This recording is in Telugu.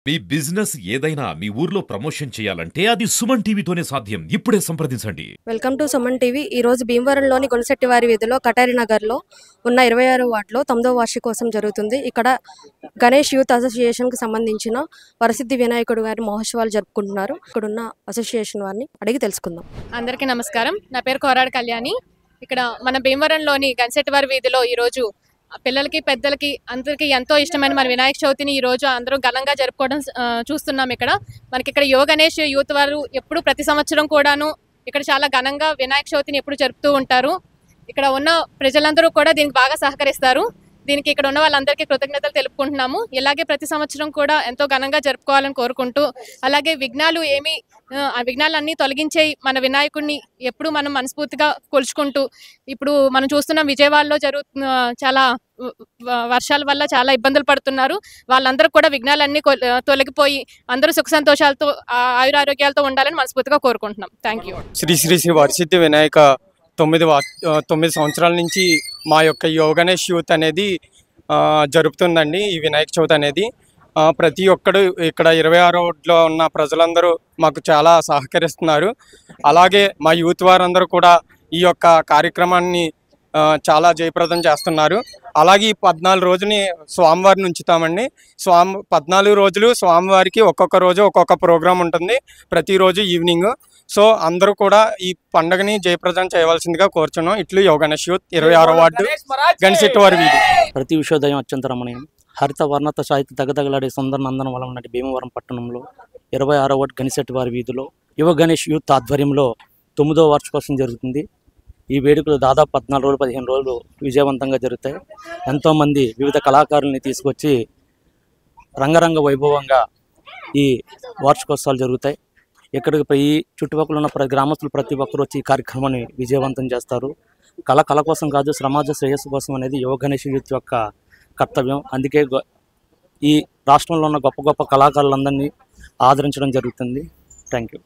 మీ బిజినెస్ ఏదైనా మీ ఊర్లో ప్రమోషన్ చేయాలంటే అది సుమన్ టీవీతోనే సాధ్యం. ఇప్పుడే సంప్రదించండి. Welcome to Suman TV. ఈ రోజు భీమవరంలోని గొనశెట్టివారి వీధిలో కటారి నగర్లో ఉన్న 26వ వార్డులో 9వ వార్షికోత్సవం జరుగుతుంది. ఇక్కడ గణేష్ యూత్ అసోసియేషన్కి సంబంధించిన వరసిద్ధి వినాయకుడు గారి మహోత్సవాలు జరుపుకుంటున్నారు. ఇక్కడున్న అసోసియేషన్ వారిని అడిగి తెలుసుకుందాం. అందరికీ నమస్కారం. నా పేరు కోరాడు కళ్యాణి. ఇక్కడ మన భీమవరంలోని గణశెట్టివారి వీధిలో ఈరోజు పిల్లలకి పెద్దలకి అందరికీ ఎంతో ఇష్టమైన మన వినాయక చవితిని ఈ రోజు అందరూ ఘనంగా జరుపుకోవడం చూస్తున్నాం. మనకి ఇక్కడ యువ గణేష్ యూత్ వారు ఎప్పుడు ప్రతి సంవత్సరం కూడాను ఇక్కడ చాలా ఘనంగా వినాయక చవితిని ఎప్పుడు జరుపుతూ ఉంటారు. ఇక్కడ ఉన్న ప్రజలందరూ కూడా దీనికి బాగా సహకరిస్తారు. దీనికి ఇక్కడ ఉన్న వాళ్ళందరికీ కృతజ్ఞతలు తెలుపుకుంటున్నాము. ఇలాగే ప్రతి సంవత్సరం కూడా ఎంతో ఘనంగా జరుపుకోవాలని కోరుకుంటూ, అలాగే విఘ్నాలన్నీ తొలగించే మన వినాయకుడిని ఎప్పుడు మనం మనస్ఫూర్తిగా కొలుచుకుంటూ, ఇప్పుడు మనం చూస్తున్నాం విజయవాడలో చాలా వర్షాల వల్ల చాలా ఇబ్బందులు పడుతున్నారు. వాళ్ళందరూ కూడా విఘ్నాలన్నీ తొలగిపోయి అందరూ సుఖ సంతోషాలతో ఆయురారోగ్యాలతో ఉండాలని మనస్ఫూర్తిగా కోరుకుంటున్నాం. Thank you. శ్రీ శ్రీ శ్రీ వరసిద్ధి వినాయక 9 సంవత్సరాల నుంచి మా యొక్క యువ గణేష్ యూత్ అనేది జరుపుతుందండి. ఈ వినాయక చవితి అనేది ప్రతి ఒక్కడు ఇక్కడ 26వ వార్డులో ఉన్న ప్రజలందరూ మాకు చాలా సహకరిస్తున్నారు. అలాగే మా యూత్ వారందరూ కూడా ఈ యొక్క కార్యక్రమాన్ని చాలా జయప్రదం చేస్తున్నారు. అలాగే ఈ 14 రోజుని స్వామివారిని ఉంచుతామండి. 14 రోజులు స్వామివారికి ఒక్కొక్క రోజు ఒక్కొక్క ప్రోగ్రాం ఉంటుంది, ప్రతిరోజు ఈవినింగ్. సో అందరూ కూడా ఈ పండుగని జయప్రదం చేయవలసిందిగా కోరుచున్నాం. ఇట్లు యువ గణేష్ యూత్ 26వ వార్డు గణశెట్టివారి వీధి. ప్రతి విశ్వోదయం అత్యంత రమణీయం, హరిత వర్ణత సాహిత్య తగదగలాడే సుందర నందన వలం నటి భీమవరం పట్టణంలో 26వ వార్డు గణశెట్టివారి వీధిలో యువ గణేష్ యూత్ ఆధ్వర్యంలో 9వ వార్షికోత్సవం జరుగుతుంది. ఈ వేడుకలు దాదాపు 14 రోజులు 15 రోజులు విజయవంతంగా జరుగుతాయి. ఎంతోమంది వివిధ కళాకారుల్ని తీసుకొచ్చి రంగరంగ వైభవంగా ఈ వార్షికోత్సవాలు జరుగుతాయి. ఇక్కడికి పోయి చుట్టుపక్కల ఉన్న గ్రామస్తులు ప్రతి ఒక్కరు వచ్చి ఈ కార్యక్రమాన్ని విజయవంతం చేస్తారు. కళ కోసం కాదు, సమాజ శ్రేయస్సు కోసం అనేది యువ గణేష్ యూత్ యొక్క కర్తవ్యం. అందుకే ఈ రాష్ట్రంలో ఉన్న గొప్ప గొప్ప కళాకారులందరినీ ఆదరించడం జరుగుతుంది. Thank you.